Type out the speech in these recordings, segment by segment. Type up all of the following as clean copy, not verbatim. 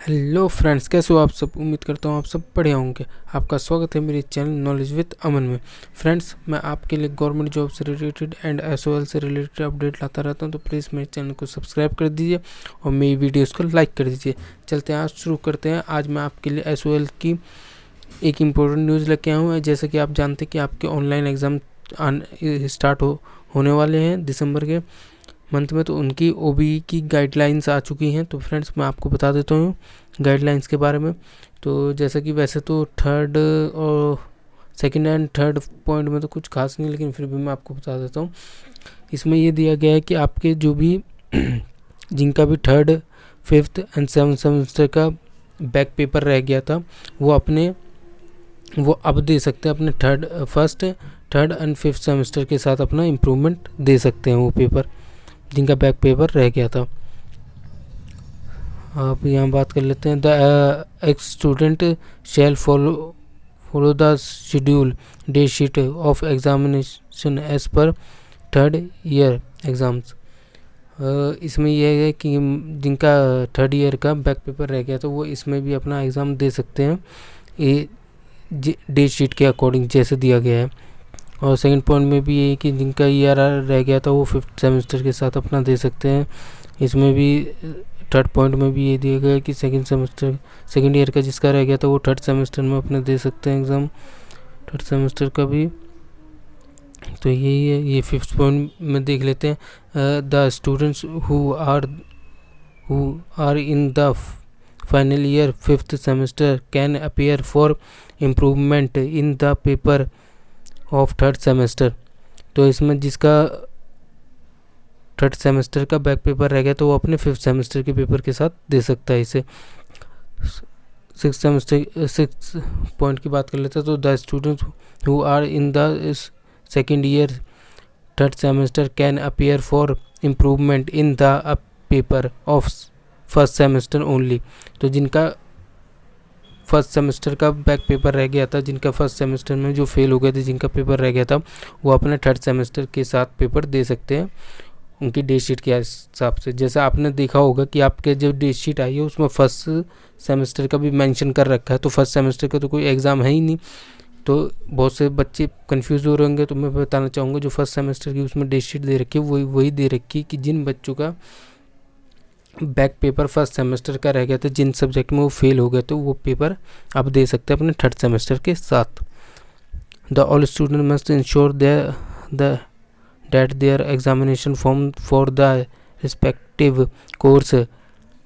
Hello friends, कैसे हो आप सब। उम्मीद करता हूँ आप सब बढ़िया होंगे। आपका स्वागत है मेरे चैनल नॉलेज विद अमन में। फ्रेंड्स, मैं आपके लिए गवर्नमेंट जॉब से रिलेटेड एंड एसओएल से रिलेटेड अपडेट लाता रहता हूँ, तो प्लीज़ मेरे चैनल को सब्सक्राइब कर दीजिए और मेरी वीडियोस को लाइक कर दीजिए। चलते हैं, आज शुरू करते हैं। आज मैं आपके लिए एसओएल की एक इम्पोर्टेंट न्यूज़ लेके आया हूँ। जैसे कि आप जानते हैं कि आपके ऑनलाइन एग्ज़ाम स्टार्ट होने वाले हैं दिसंबर के मंथ में, तो उनकी ओबीई की गाइडलाइंस आ चुकी हैं। तो फ्रेंड्स, मैं आपको बता देता हूँ गाइडलाइंस के बारे में। तो जैसा कि वैसे तो थर्ड और सेकंड एंड थर्ड पॉइंट में तो कुछ खास नहीं, लेकिन फिर भी मैं आपको बता देता हूँ। इसमें ये दिया गया है कि आपके जो भी जिनका भी third, fifth and seventh semester का बैक पेपर रह गया था, वो अब दे सकते हैं अपने first, third and fifth semester के साथ अपना इम्प्रूवमेंट दे सकते हैं। वो पेपर जिनका बैक पेपर रह गया था। आप यहाँ बात कर लेते हैं। The ex student shall follow the schedule date sheet of examination as per third year exams. इसमें यह है कि जिनका थर्ड ईयर का बैक पेपर रह गया तो वो इसमें भी अपना एग्ज़ाम दे सकते हैं, ये डे शीट के अकॉर्डिंग जैसे दिया गया है। और सेकंड पॉइंट में भी ये कि जिनका ईआरआर रह गया था वो फिफ्थ सेमेस्टर के साथ अपना दे सकते हैं। इसमें भी थर्ड पॉइंट में भी ये दिया गया है कि सेकंड ईयर का जिसका रह गया था वो थर्ड सेमेस्टर में अपने दे सकते हैं एग्ज़ाम, थर्ड सेमेस्टर का भी। तो यही है। ये फिफ्थ पॉइंट में देख लेते हैं। The students who are in the final year fifth semester can appear for improvement in the paper of third semester. तो इसमें जिसका थर्ड सेमेस्टर का बैक पेपर रह गया तो वो अपने फिफ्थ सेमेस्टर के पेपर के साथ दे सकता है इसे। सिक्स पॉइंट की बात कर लेते हैं। तो the students who are in the second year third semester can appear for improvement in the paper of first semester only. तो जिनका फर्स्ट सेमेस्टर का बैक पेपर रह गया था, जिनका फर्स्ट सेमेस्टर में जो फेल हो गए थे, जिनका पेपर रह गया था, वो अपने थर्ड सेमेस्टर के साथ पेपर दे सकते हैं उनकी डे शीट के हिसाब से। जैसा आपने देखा होगा कि आपके जो डे शीट आई है उसमें फर्स्ट सेमेस्टर का भी मेंशन कर रखा है। तो फर्स्ट सेमेस्टर का तो कोई एग्ज़ाम है ही नहीं, तो बहुत से बच्चे कंफ्यूज हो रहे होंगे। तो मैं बताना चाहूँगा जो फर्स्ट सेमेस्टर की उसमें डे शीट दे रखी है वही दे रखी है कि जिन बच्चों का बैक पेपर फर्स्ट सेमेस्टर का रह गया था, जिन सब्जेक्ट में वो फेल हो गए तो वो पेपर आप दे सकते हैं अपने थर्ड सेमेस्टर के साथ। The all student must ensure that their examination form for the respective course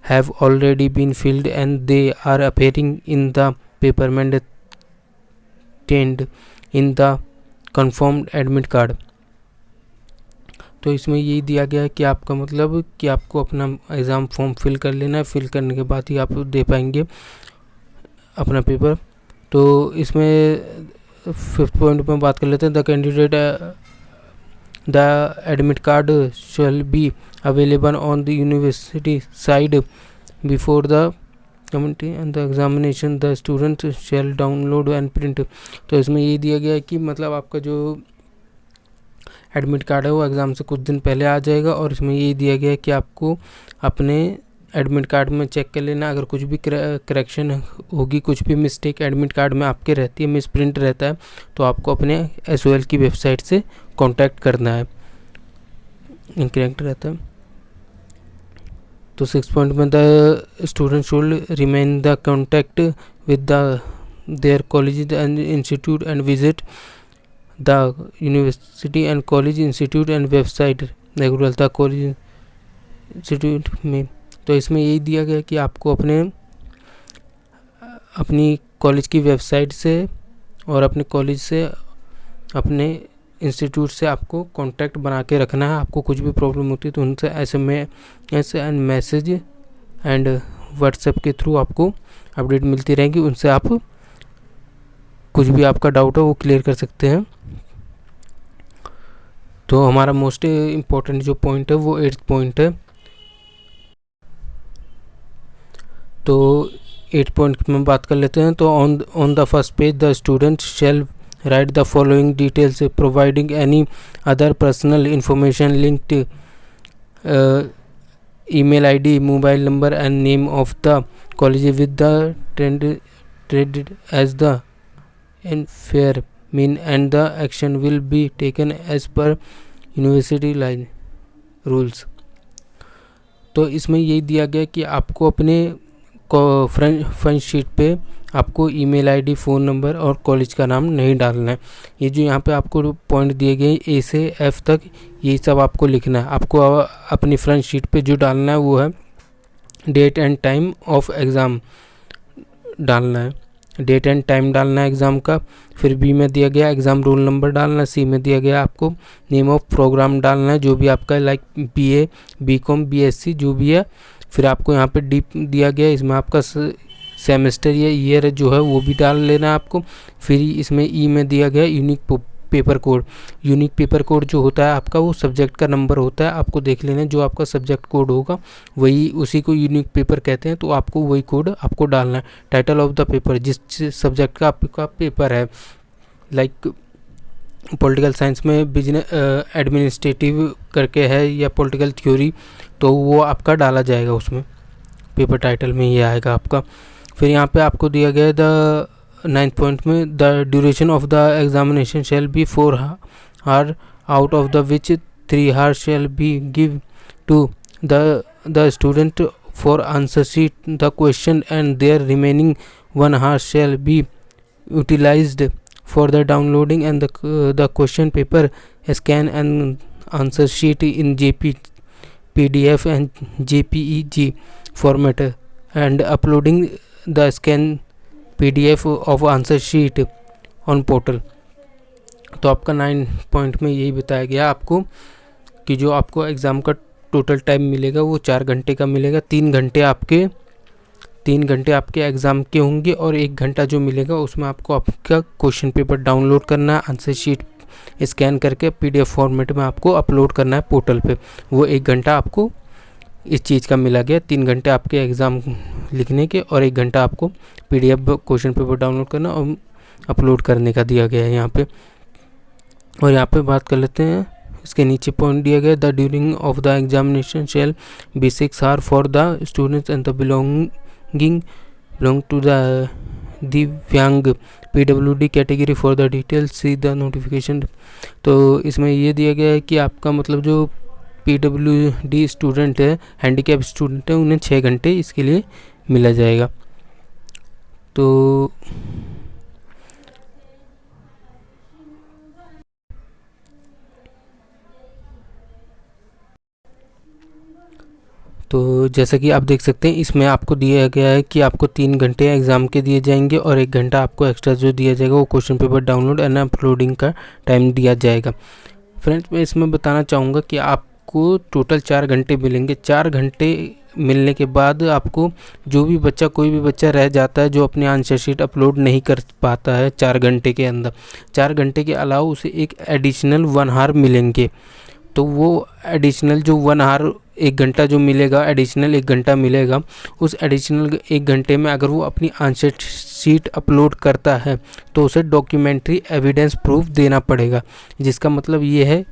have already been filled and they are appearing in the paper maintained in the confirmed admit card। तो इसमें यही दिया गया है कि आपका मतलब कि आपको अपना एग्ज़ाम फॉर्म फिल कर लेना है, फिल करने के बाद ही आप दे पाएंगे अपना पेपर। तो इसमें फिफ्थ पॉइंट में बात कर लेते हैं। The candidate the admit card shall be available on the university site before the commentary and the examination the student shall download and print. तो इसमें ये दिया गया है कि मतलब आपका जो एडमिट कार्ड है वो एग्ज़ाम से कुछ दिन पहले आ जाएगा। और इसमें ये दिया गया है कि आपको अपने एडमिट कार्ड में चेक कर लेना, अगर कुछ भी करेक्शन होगी, कुछ भी मिस्टेक एडमिट कार्ड में आपके रहती है, मिस प्रिंट रहता है, तो आपको अपने एसओएल की वेबसाइट से कांटेक्ट करना है, इनकरेक्ट रहता है। तो 6 पॉइंट में the student should remain the contact with their college and institute and visit the university and college institute and website regular the college institute में। तो इसमें यही दिया गया कि आपको अपनी कॉलेज की वेबसाइट से और अपने कॉलेज से, अपने इंस्टीट्यूट से आपको कांटेक्ट बना के रखना है। आपको कुछ भी प्रॉब्लम होती है तो उनसे SMS and message and WhatsApp के थ्रू आपको अपडेट मिलती रहेगी। उनसे आप कुछ भी आपका डाउट है वो क्लियर कर सकते हैं। तो हमारा मोस्ट इम्पॉर्टेंट जो पॉइंट है वो 8th पॉइंट है। तो 8 पॉइंट में बात कर लेते हैं। तो on the first page the student shall write the following details providing any other personal information linked email ID, mobile number and name of the college with the treated as the unfair mean, and the action will be taken as per university line rules. तो इसमें यही दिया गया कि आपको अपने front sheet पे आपको ईमेल आईडी, फ़ोन नंबर और कॉलेज का नाम नहीं डालना है। ये जो यहाँ पे आपको पॉइंट दिए गए ए से एफ तक, ये सब आपको लिखना है। आपको अपनी फ्रंट शीट पे जो डालना है वो है date and time of exam डालना है, डेट एंड टाइम डालना है एग्ज़ाम का। फिर बी में दिया गया एग्ज़ाम रोल नंबर डालना है। सी में दिया गया आपको नेम ऑफ प्रोग्राम डालना है, जो भी आपका लाइक BA, BCom, BSc जो भी है। फिर आपको यहाँ पे डी दिया गया, इसमें आपका सेमेस्टर या ईयर जो है वो भी डाल लेना है आपको। फिर इसमें ई में दिया गया unique paper code. Unique paper code जो होता है आपका वो सब्जेक्ट का नंबर होता है, आपको देख लेना जो आपका सब्जेक्ट कोड होगा वही, उसी को यूनिक पेपर कहते हैं, तो आपको वही कोड आपको डालना है। टाइटल ऑफ द पेपर, जिस सब्जेक्ट का आपका पेपर है, लाइक पॉलिटिकल साइंस में बिजनेस एडमिनिस्ट्रेटिव करके है या पॉलिटिकल थ्योरी, तो वो आपका डाला जाएगा उसमें, पेपर टाइटल में ये आएगा आपका। फिर यहाँ पे आपको दिया गया द 9th पॉइंट में the duration of the examination shall be 4 hours, out of the which 3 hours shall be give to the student for answer sheet the question, and their remaining 1 hour shall be utilised for the downloading and the question paper, scan and answer sheet in PDF and JPEG format, and uploading the scan PDF of answer sheet on portal। तो आपका 9 point में यही बताया गया आपको कि जो आपको एग्ज़ाम का टोटल टाइम मिलेगा वो 4 घंटे का मिलेगा। 3 घंटे आपके एग्ज़ाम के होंगे और 1 घंटा जो मिलेगा उसमें आपको आपका क्वेश्चन पेपर डाउनलोड करना है, आंसर शीट स्कैन करके PDF फॉर्मेट में आपको अपलोड करना है पोर्टल पे। वो 1 घंटा आपको इस चीज़ का मिला गया। 3 घंटे आपके एग्ज़ाम लिखने के और 1 घंटा आपको PDF क्वेश्चन पेपर डाउनलोड करना और अपलोड करने का दिया गया है यहाँ पे। और यहाँ पे बात कर लेते हैं, इसके नीचे पॉइंट दिया गया the during of the examination shall B 6 hours for the students and the belong to the दिव्यांग PWD category for the details see the notification. तो इसमें ये दिया गया है कि आपका मतलब जो PWD स्टूडेंट है, हैंडीकैप स्टूडेंट है, उन्हें 6 घंटे इसके लिए मिला जाएगा। तो जैसा कि आप देख सकते हैं इसमें आपको दिया गया है कि आपको 3 घंटे एग्ज़ाम के दिए जाएंगे और 1 घंटा आपको एक्स्ट्रा जो दिया जाएगा वो question paper download and uploading का टाइम दिया जाएगा। फ्रेंड्स, मैं इसमें बताना चाहूँगा कि आपको टोटल 4 घंटे मिलेंगे। 4 घंटे मिलने के बाद आपको जो भी बच्चा, कोई भी बच्चा रह जाता है जो अपनी आंसर शीट अपलोड नहीं कर पाता है 4 घंटे के अंदर, 4 घंटे के अलावा उसे एक एडिशनल 1 hour मिलेंगे। तो वो एडिशनल जो 1 hour 1 घंटा जो मिलेगा, एडिशनल 1 घंटा मिलेगा, उस एडिशनल 1 घंटे में अगर वो अपनी आंसर शीट अपलोड करता है तो उसे डॉक्यूमेंट्री एविडेंस प्रूफ देना पड़ेगा। जिसका मतलब ये है,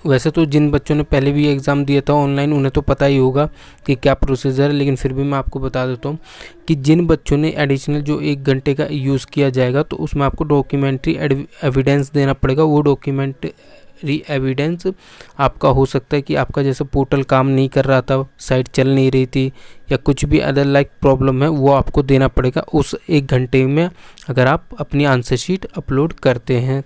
वैसे तो जिन बच्चों ने पहले भी एग्ज़ाम दिया था ऑनलाइन उन्हें तो पता ही होगा कि क्या प्रोसीजर है, लेकिन फिर भी मैं आपको बता देता हूँ कि जिन बच्चों ने एडिशनल जो 1 घंटे का यूज़ किया जाएगा तो उसमें आपको डॉक्यूमेंट्री एविडेंस देना पड़ेगा। वो डॉक्यूमेंट्री एविडेंस आपका हो सकता है कि आपका जैसे पोर्टल काम नहीं कर रहा था, साइट चल नहीं रही थी, या कुछ भी अदर लाइक प्रॉब्लम है, वो आपको देना पड़ेगा उस 1 घंटे में अगर आप अपनी आंसर शीट अपलोड करते हैं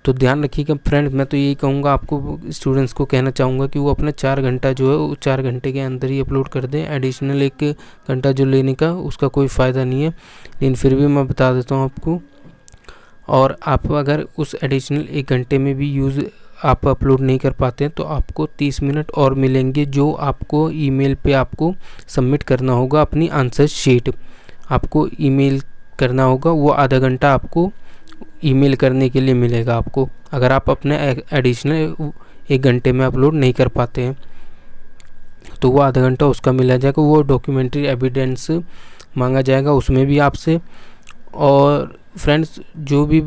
तो ध्यान रखिएगा फ्रेंड। मैं तो यही कहूँगा, आपको स्टूडेंट्स को कहना चाहूँगा कि वो अपना 4 घंटा जो है वो 4 घंटे के अंदर ही अपलोड कर दें। एडिशनल 1 घंटा जो लेने का उसका कोई फ़ायदा नहीं है, लेकिन फिर भी मैं बता देता हूँ आपको। और आप अगर उस एडिशनल 1 घंटे में भी आप अपलोड नहीं कर पाते हैं तो आपको 30 मिनट और मिलेंगे, जो आपको ईमेल पे आपको सबमिट करना होगा अपनी आंसर शीट। आपको ईमेल करना होगा, वो आधा घंटा आपको ईमेल करने के लिए मिलेगा आपको, अगर आप अपने एडिशनल 1 घंटे में अपलोड नहीं कर पाते हैं तो वो आधा घंटा उसका मिला जाएगा। वो डॉक्यूमेंट्री एविडेंस मांगा जाएगा उसमें भी आपसे। और फ्रेंड्स, जो भी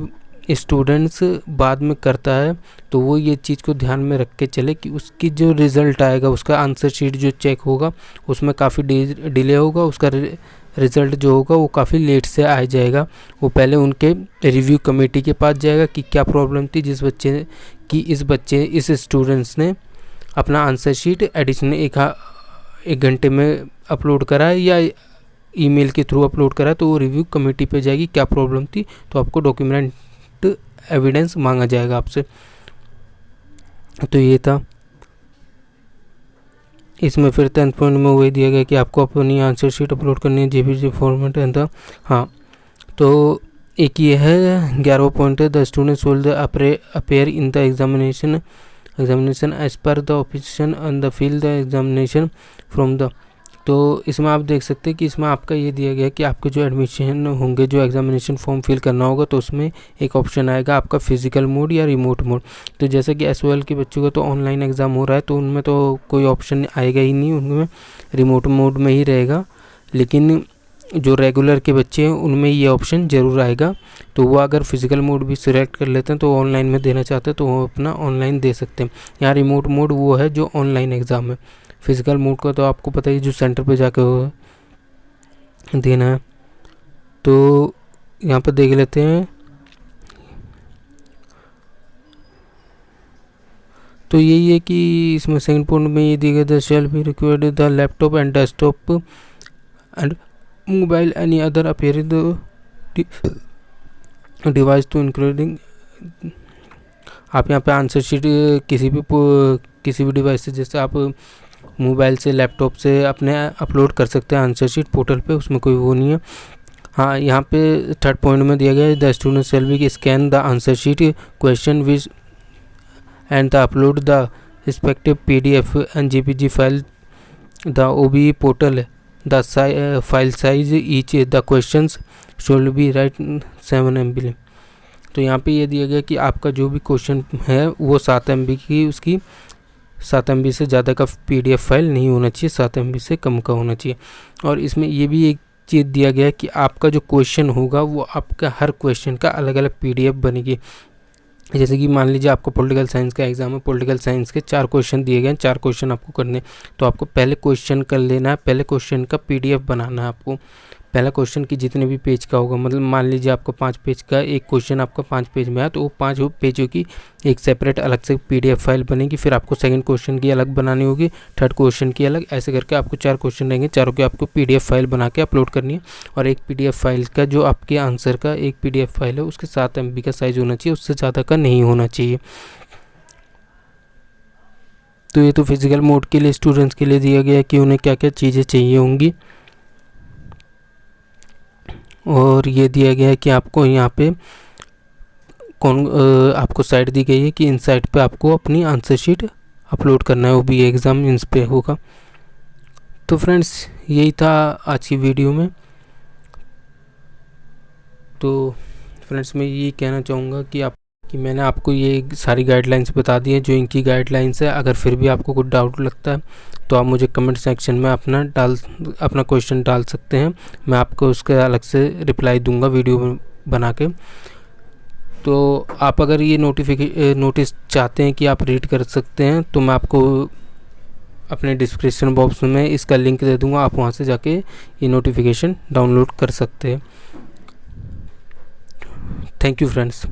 स्टूडेंट्स बाद में करता है तो वो ये चीज़ को ध्यान में रख के चले कि उसकी जो रिज़ल्ट आएगा, उसका आंसर शीट जो चेक होगा उसमें काफ़ी डिले होगा, उसका रिज़ल्ट जो होगा वो काफ़ी लेट से आ जाएगा। वो पहले उनके रिव्यू कमेटी के पास जाएगा कि क्या प्रॉब्लम थी जिस बच्चे की इस स्टूडेंट्स ने अपना आंसर शीट एडिशनल एक घंटे में अपलोड करा है या ईमेल के थ्रू अपलोड करा, तो वो रिव्यू कमेटी पे जाएगी क्या प्रॉब्लम थी, तो आपको डॉक्यूमेंट एविडेंस मांगा जाएगा आपसे। तो ये था। इसमें फिर 10th पॉइंट में वही दिया गया कि आपको अपनी आंसर शीट अपलोड करनी है जेपीजी फॉर्मेट एंड द। हाँ, तो एक ये है 11वां पॉइंट है the students will appear in the examination as per the official and the feel the examination from the. तो इसमें आप देख सकते हैं कि इसमें आपका ये दिया गया है कि आपके जो एडमिशन होंगे, जो एग्जामिनेशन फॉर्म फिल करना होगा, तो उसमें एक ऑप्शन आएगा आपका फिजिकल मोड या रिमोट मोड। तो जैसे कि SOL के बच्चों का तो ऑनलाइन एग्ज़ाम हो रहा है तो उनमें तो कोई ऑप्शन आएगा ही नहीं, उनमें रिमोट मोड में ही रहेगा। लेकिन जो रेगुलर के बच्चे हैं उनमें ये ऑप्शन ज़रूर आएगा। तो वो अगर फिजिकल मोड भी सिलेक्ट कर लेते हैं तो ऑनलाइन में देना चाहते हैं तो वो अपना ऑनलाइन दे सकते हैं। यहाँ रिमोट मोड वो है जो ऑनलाइन एग्ज़ाम है। फिजिकल मोड का तो आपको पता ही, जो सेंटर पे जाकर देना है। तो यहाँ पर देख लेते हैं। तो यही है कि इसमें सेकंड पॉइंट में ये दिया गया shall be required the laptop and desktop and mobile any other appearing device to including. आप यहाँ पे आंसर शीट किसी भी डिवाइस से, जैसे आप मोबाइल से, लैपटॉप से अपने अपलोड कर सकते हैं आंसर शीट पोर्टल पे, उसमें कोई वो नहीं है। हाँ, यहाँ पे 3rd पॉइंट में दिया गया है the student shall be scan the answer sheet question which and the upload the respective PDF and JPG file the OBE portal the file size each the questions should be right 7 MB। तो यहाँ पे ये दिया गया कि आपका जो भी क्वेश्चन है वो 7 MB की, उसकी 7 MB से ज़्यादा का PDF फाइल नहीं होना चाहिए, 7 MB से कम का होना चाहिए। और इसमें ये भी एक चीज़ दिया गया है कि आपका जो क्वेश्चन होगा वो आपका हर क्वेश्चन का अलग अलग PDF बनेगी। जैसे कि मान लीजिए आपको पॉलिटिकल साइंस का एग्जाम है, पॉलिटिकल साइंस के 4 क्वेश्चन दिए गए हैं, 4 क्वेश्चन आपको करने, तो आपको पहले क्वेश्चन कर लेना है, पहले क्वेश्चन का PDF बनाना है आपको। पहला क्वेश्चन की जितने भी पेज का होगा, मतलब मान लीजिए आपको 5 पेज का एक क्वेश्चन आपका 5 पेज में है, तो वो 5 पेजों की एक सेपरेट अलग से PDF फाइल बनेगी। फिर आपको सेकंड क्वेश्चन की अलग बनानी होगी, थर्ड क्वेश्चन की अलग, ऐसे करके आपको 4 क्वेश्चन रहेंगे, चारों की आपको PDF फाइल बना के अपलोड करनी है। और एक PDF फाइल का जो आपके आंसर का एक PDF फाइल है उसके 7 MB का साइज़ होना चाहिए, उससे ज़्यादा का नहीं होना चाहिए। तो ये तो फिजिकल मोड के लिए स्टूडेंट्स के लिए दिया गया है कि उन्हें क्या क्या चीज़ें चाहिए होंगी। और ये दिया गया है कि आपको यहाँ पे आपको साइट दी गई है कि इन साइट पे आपको अपनी आंसर शीट अपलोड करना है, वो भी एग्ज़ाम इन पे होगा। तो फ्रेंड्स यही था आज की वीडियो में। तो फ्रेंड्स मैं ये कहना चाहूँगा कि मैंने आपको ये सारी गाइडलाइंस बता दी है जो इनकी गाइडलाइंस है। अगर फिर भी आपको कुछ डाउट लगता है तो आप मुझे कमेंट सेक्शन में अपना क्वेश्चन डाल सकते हैं, मैं आपको उसका अलग से रिप्लाई दूंगा वीडियो में बना के। तो आप अगर ये नोटिस चाहते हैं कि आप रीड कर सकते हैं तो मैं आपको अपने डिस्क्रिप्शन बॉक्स में इसका लिंक दे दूंगा, आप वहाँ से जाके ये नोटिफिकेशन डाउनलोड कर सकते हैं। Thank you friends.